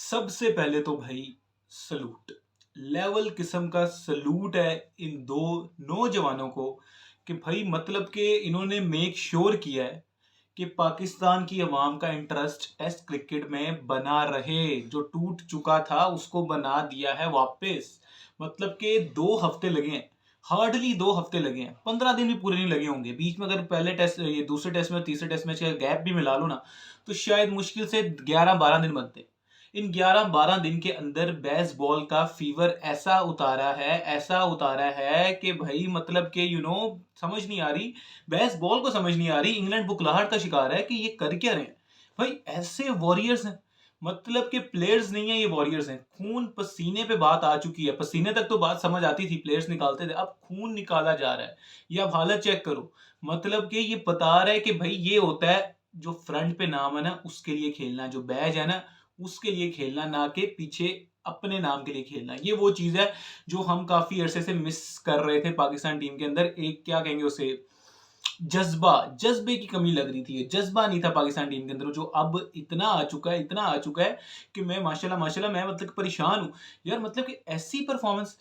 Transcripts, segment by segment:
सबसे पहले तो भाई सलूट, लेवल किस्म का सलूट है इन दो नौजवानों को कि भाई मतलब कि इन्होंने मेक श्योर किया है कि पाकिस्तान की अवाम का इंटरेस्ट टेस्ट क्रिकेट में बना रहे। जो टूट चुका था उसको बना दिया है वापस। मतलब कि 2 हफ्ते लगे हैं, हार्डली 2 हफ्ते लगे हैं, 15 दिन भी पूरे नहीं लगे होंगे। बीच में अगर पहले टेस्ट, ये दूसरे टेस्ट में तीसरे टेस्ट मैच का गैप भी मिला लो ना, तो शायद मुश्किल से 11-12 दिन बनते। इन 11-12 दिन के अंदर बेसबॉल का फीवर ऐसा उतारा है कि भाई मतलब कि समझ नहीं आ रही, बेसबॉल को समझ नहीं आ रही, इंग्लैंड बुकलाहट का शिकार है कि ये कर क्या रहे हैं। भाई ऐसे वॉरियर्स हैं, मतलब कि प्लेयर्स नहीं है ये, वॉरियर्स हैं। खून पसीने पे बात आ चुकी है, पसीने तक तो बात समझ आती थी, प्लेयर्स निकालते थे, अब खून निकाला जा रहा है। ये आप हालत चेक करो। मतलब कि ये बता रहा है कि भाई ये होता है जो फ्रंट पे नाम है ना उसके लिए खेलना, जो बैज है ना उसके लिए खेलना, ना कि पीछे अपने नाम के लिए खेलना। ये वो चीज है जो हम काफी अरसे से मिस कर रहे थे पाकिस्तान टीम के अंदर। एक क्या कहेंगे उसे, जज्बा, जज्बे की कमी लग रही थी। ये जज्बा नहीं था पाकिस्तान टीम के अंदर, जो अब इतना आ चुका है, इतना आ चुका है कि मैं माशाल्लाह माशाल्लाह मैं मतलब परेशान हूं यार। मतलब कि ऐसी परफॉर्मेंस,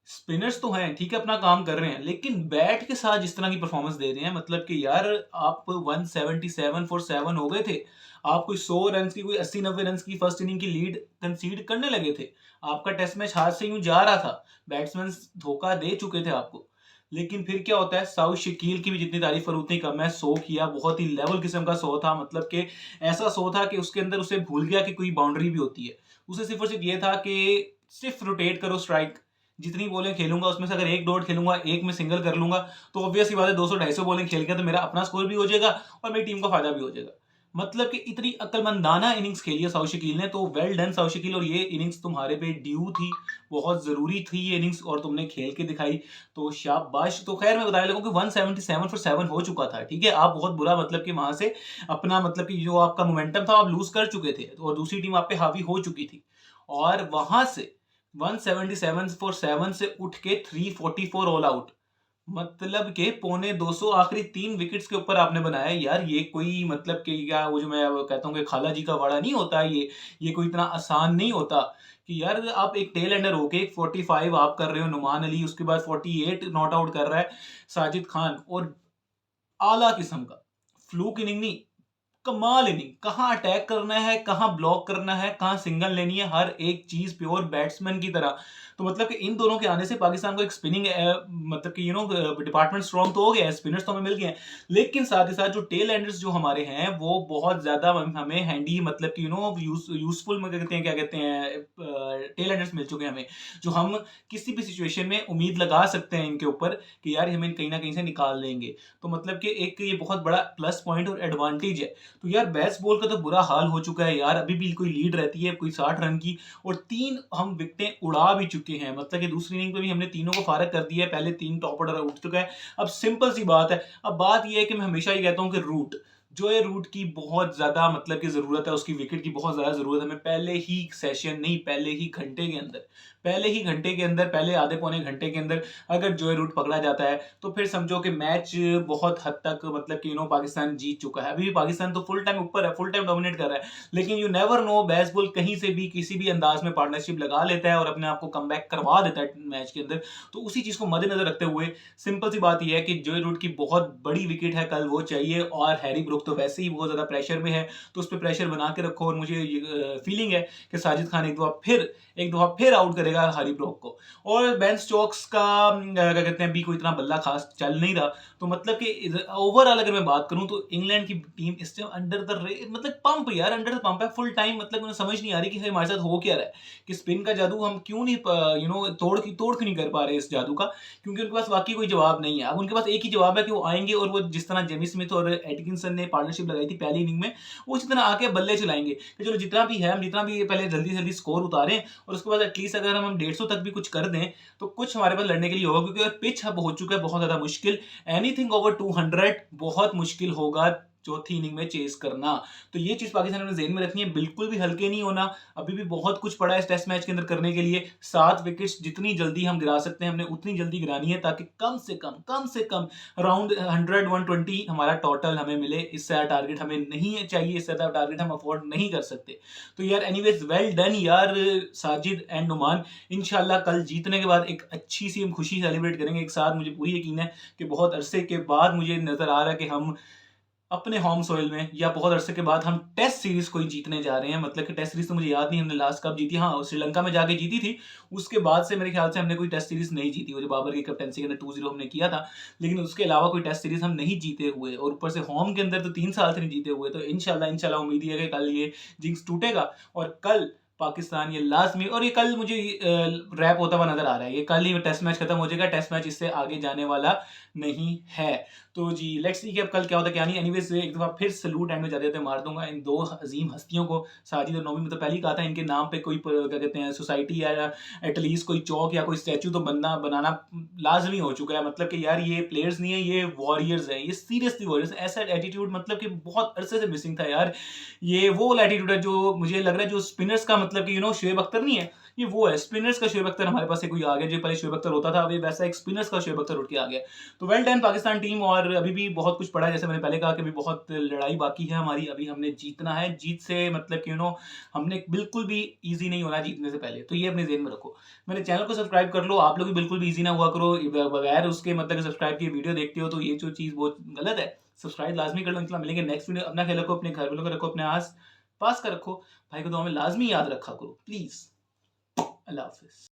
स्पिनर्स तो हैं ठीक है अपना काम कर रहे हैं, लेकिन बैट के साथ जिस तरह की परफॉर्मेंस दे रहे हैं, मतलब कि यार आप 177 फॉर 7 हो गए थे, आप कोई 100 रन की, कोई 80-90 रन की फर्स्ट इनिंग की लीड कंसीड करने लगे थे। आपका टेस्ट मैच हाथ से यूं जा रहा था, बैट्समैन धोखा दे चुके थे आपको। लेकिन फिर क्या होता है, साउथ शकील की भी जितनी तारीफ करूं उतनी कम है। 100 किया, बहुत ही लेवल किस्म का 100 था। मतलब कि ऐसा 100 था कि उसके अंदर उसे भूल गया कि कोई बाउंड्री भी होती है। उसे सिर्फ और सिर्फ ये था कि सिर्फ रोटेट करो स्ट्राइक, जितनी बॉलें खेलूंगा उसमें से अगर एक डॉट खेलूंगा, एक में सिंगल कर लूंगा, तो ऑब्वियस ही बात है 200-250 बॉलें खेल गया तो मेरा अपना स्कोर भी हो जाएगा और मेरी टीम का फायदा भी हो जाएगा। मतलब कि इतनी अक्लमंदाना इनिंग्स खेली है साउथ शकील ने, तो वेल डन साउथ शकील। और ये इनिंग्स तुम्हारे पे ड्यू थी, बहुत जरूरी थी ये इनिंग्स, और तुमने खेल के दिखाई, तो शाबाश। तो खैर मैं बताने लगूं कि 177 फॉर 7 हो चुका था, ठीक है। आप बहुत बुरा मतलब कि वहां से अपना मतलब कि जो आपका मोमेंटम था आप लूज कर चुके थे, और दूसरी टीम आप पे हावी हो चुकी थी। और वहां से 177 फॉर 7 से उठ के 344 ऑल आउट, मतलब के पौने 200 आखिरी 3 विकेट्स के ऊपर आपने बनाया यार। ये कोई मतलब कि क्या, वो जो मैं कहता हूँ कि खाला जी का वाड़ा नहीं होता, ये कोई इतना आसान नहीं होता कि यार आप एक टेल एंडर होके 45 आप कर रहे हो, नुमान अली उसके बाद 48 नॉट आउट कर रहा है, साजिद खान, और आला किस्म का फ्लूक इनिंग नहीं, कमाल इनिंग। कहाँ अटैक करना है, कहाँ ब्लॉक करना है, कहाँ सिंगल लेनी है, हर एक चीज प्योर बैट्समैन की तरह। तो मतलब कि इन दोनों के आने से पाकिस्तान को एक स्पिनिंग मतलब कि डिपार्टमेंट स्ट्रॉन्ग तो हो गया है, स्पिनर्स तो हमें मिल गए हैं, लेकिन साथ ही साथ जो टेल एंडर्स जो हमारे हैं वो बहुत ज्यादा हमें हैंडी, मतलब कि यूजफुल क्या कहते हैं, टेल एंडर्स मिल चुके हैं हमें, जो हम किसी भी सिचुएशन में उम्मीद लगा सकते हैं इनके ऊपर कि यार हमें कहीं ना कहीं से निकाल लेंगे। तो मतलब कि एक ये बहुत बड़ा प्लस पॉइंट और एडवांटेज है। तो यार बेसबॉल का तो बुरा हाल हो चुका है यार, अभी भी कोई लीड रहती है कोई 60 रन की, और 3 हम विकेटें उड़ा भी चुके हैं। मतलब कि दूसरी इनिंग पे भी हमने तीनों को फारग कर दिया है, पहले 3 टॉप ऑर्डर उठ चुका है। अब सिंपल सी बात है, अब बात यह है कि मैं हमेशा ये कहता हूं कि रूट जो है, रूट की बहुत ज्यादा मतलब की जरूरत है, उसकी विकेट की बहुत ज्यादा जरूरत है। हमें पहले ही सेशन नहीं, पहले ही घंटे के अंदर, पहले आधे पौने घंटे के अंदर अगर जो रूट पकड़ा जाता है तो फिर समझो कि मैच बहुत हद तक मतलब कि पाकिस्तान जीत चुका है। अभी भी पाकिस्तान तो फुल टाइम ऊपर है, फुल टाइम डोमिनेट कर रहा है, लेकिन यू नेवर नो, बेसबॉल कहीं से भी किसी भी अंदाज में पार्टनरशिप लगा लेता है और अपने आप को कमबैक करवा देता है मैच के अंदर। तो उसी चीज को मद्देनजर रखते हुए सिंपल सी बात यह है कि जो रूट की बहुत बड़ी विकेट है कल वो चाहिए, और हैरी ब्रुक तो वैसे ही बहुत ज्यादा प्रेशर में है, तो उस पर प्रेशर बना के रखो। और मुझे फीलिंग है कि साजिद खान एक दफा फिर आउट करेगा हैरी ब्रुक को। और बेन स्टोक्स का क्या कहते हैं, अभी कोई इतना बल्ला खास चल नहीं रहा। तो मतलब कि ओवरऑल अगर मैं बात करूं तो इंग्लैंड की टीम इस टाइम अंडर द मतलब पंप यार, अंडर द पंप है फुल टाइम। मतलब उन्हें समझ नहीं आ रही कि हमारे साथ हो क्या रहा है, कि स्पिन का जादू हम क्यों नहीं तोड़ क्यों नहीं कर पा रहे इस जादू का, क्योंकि उनके पास वाकई कोई जवाब नहीं है। अब उनके पास एक ही जवाब है कि वो आएंगे और वो जिस तरह जेमी स्मिथ और एटकिंसन ने पार्टनरशिप लगाई थी पहली इनिंग में, वो इसी तरह आके बल्ले चलाएंगे कि चलो जितना भी है, हम जितना भी पहले जल्दी जल्दी स्कोर उतारें, और उसके बाद एटलीस्ट अगर हम 150 तक भी कुछ कर दें तो कुछ हमारे पास लड़ने के लिए होगा। क्योंकि पिच अब हो चुका है बहुत ज्यादा मुश्किल, एनीथिंग ओवर 200 बहुत मुश्किल होगा चौथी इनिंग में चेस करना। तो ये चीज पाकिस्तान ने ज़हन में रखनी है, बिल्कुल भी हल्के नहीं होना। अभी भी बहुत कुछ पड़ा है इस टेस्ट मैच के अंदर करने के लिए। 7 विकेट्स जितनी जल्दी हम गिरा सकते हैं हमने उतनी जल्दी गिरानी है, ताकि कम से कम अराउंड 100-120 हमारा टोटल हमें मिले। इससे ज़्यादा टारगेट हमें नहीं चाहिए, इससे ज़्यादा टारगेट हम अफोर्ड नहीं कर सकते। तो यार एनीवेज वेल डन यार साजिद एंड नुमान। इंशाल्लाह कल जीतने के बाद एक अच्छी सी हम खुशी सेलिब्रेट करेंगे एक साथ। मुझे पूरी यकीन है कि बहुत अरसे के बाद मुझे नजर आ रहा है कि हम अपने होम सॉइल में या बहुत अरसे के बाद हम टेस्ट सीरीज कोई जीतने जा रहे हैं। मतलब कि टेस्ट सीरीज तो मुझे याद नहीं हमने लास्ट कब जीती, हाँ श्रीलंका में जाके जीती थी। उसके बाद से मेरे ख्याल से हमने कोई टेस्ट सीरीज नहीं जीती, वो जो बाबर की कैप्टनसी के अंदर 2-0 हमने किया था। लेकिन उसके अलावा कोई टेस्ट सीरीज हम नहीं जीते हुए, और ऊपर से होम के अंदर तो 3 साल से नहीं जीते हुए। तो इंशाल्लाह उम्मीद है कि कल ये जिंक्स टूटेगा और कल पाकिस्तान ये लाजमी, और ये कल मुझे रैप होता हुआ नजर आ रहा है, ये कल ही टेस्ट मैच खत्म हो जाएगा। टेस्ट मैच इससे आगे जाने वाला नहीं है। तो जी लेट्स सी कि अब कल क्या होता है क्या नहीं। एनीवेज एक दफा फिर सलूट एंड में जाते जाते मार दूंगा इन दो अजीम हस्तियों को, साजिद और नौमी में तो पहले ही कहा था इनके नाम पे कोई क्या कहते हैं सोसाइटी या एटलीस्ट कोई चौक या कोई स्टैचू तो बनाना लाजमी हो चुका है। मतलब कि यार ये प्लेयर्स नहीं है, ये वॉरियर्स है, ये सीरियसली वॉरियर्स। ऐसा एटीट्यूड मतलब कि बहुत अरसे से मिसिंग था यार। ये वो एटीट्यूड है जो मुझे लग रहा है जो स्पिनर्स का, मतलब कि शोएब अख्तर नहीं है, ये वो है स्पिनर्स का शोएब अख्तर। हमारे पास से कोई आ गया जो पहले शोएब अख्तर होता था, अभी वैसा एक स्पिनर्स का शोएब अख्तर उठ के आ गया। तो वेल डन पाकिस्तान टीम। और अभी भी बहुत कुछ पड़ा है, जैसे मैंने पहले कहा कि अभी बहुत लड़ाई बाकी है हमारी। अभी हमने जीतना है, जीत से मतलब कि हमने बिल्कुल भी इजी नहीं होना जीतने से पहले। तो ये अपने ज़हन में रखो। मेरे चैनल को सब्सक्राइब कर लो, आप लोग भी बिल्कुल भी इजी ना हुआ करो बगैर उसके, मतलब सब्सक्राइब की वीडियो देखते हो तो ये जो चीज़ बहुत गलत है। सब्सक्राइब लाजमी कर लो। इंशाल्लाह मिलेंगे नेक्स्ट वीडियो। अपना ख्याल रखो, अपने घर वालों का रखो, अपने आस पास का रखो। भाई को दुआ में लाजमी याद रखा करो प्लीज। अल्लाह हाफिज।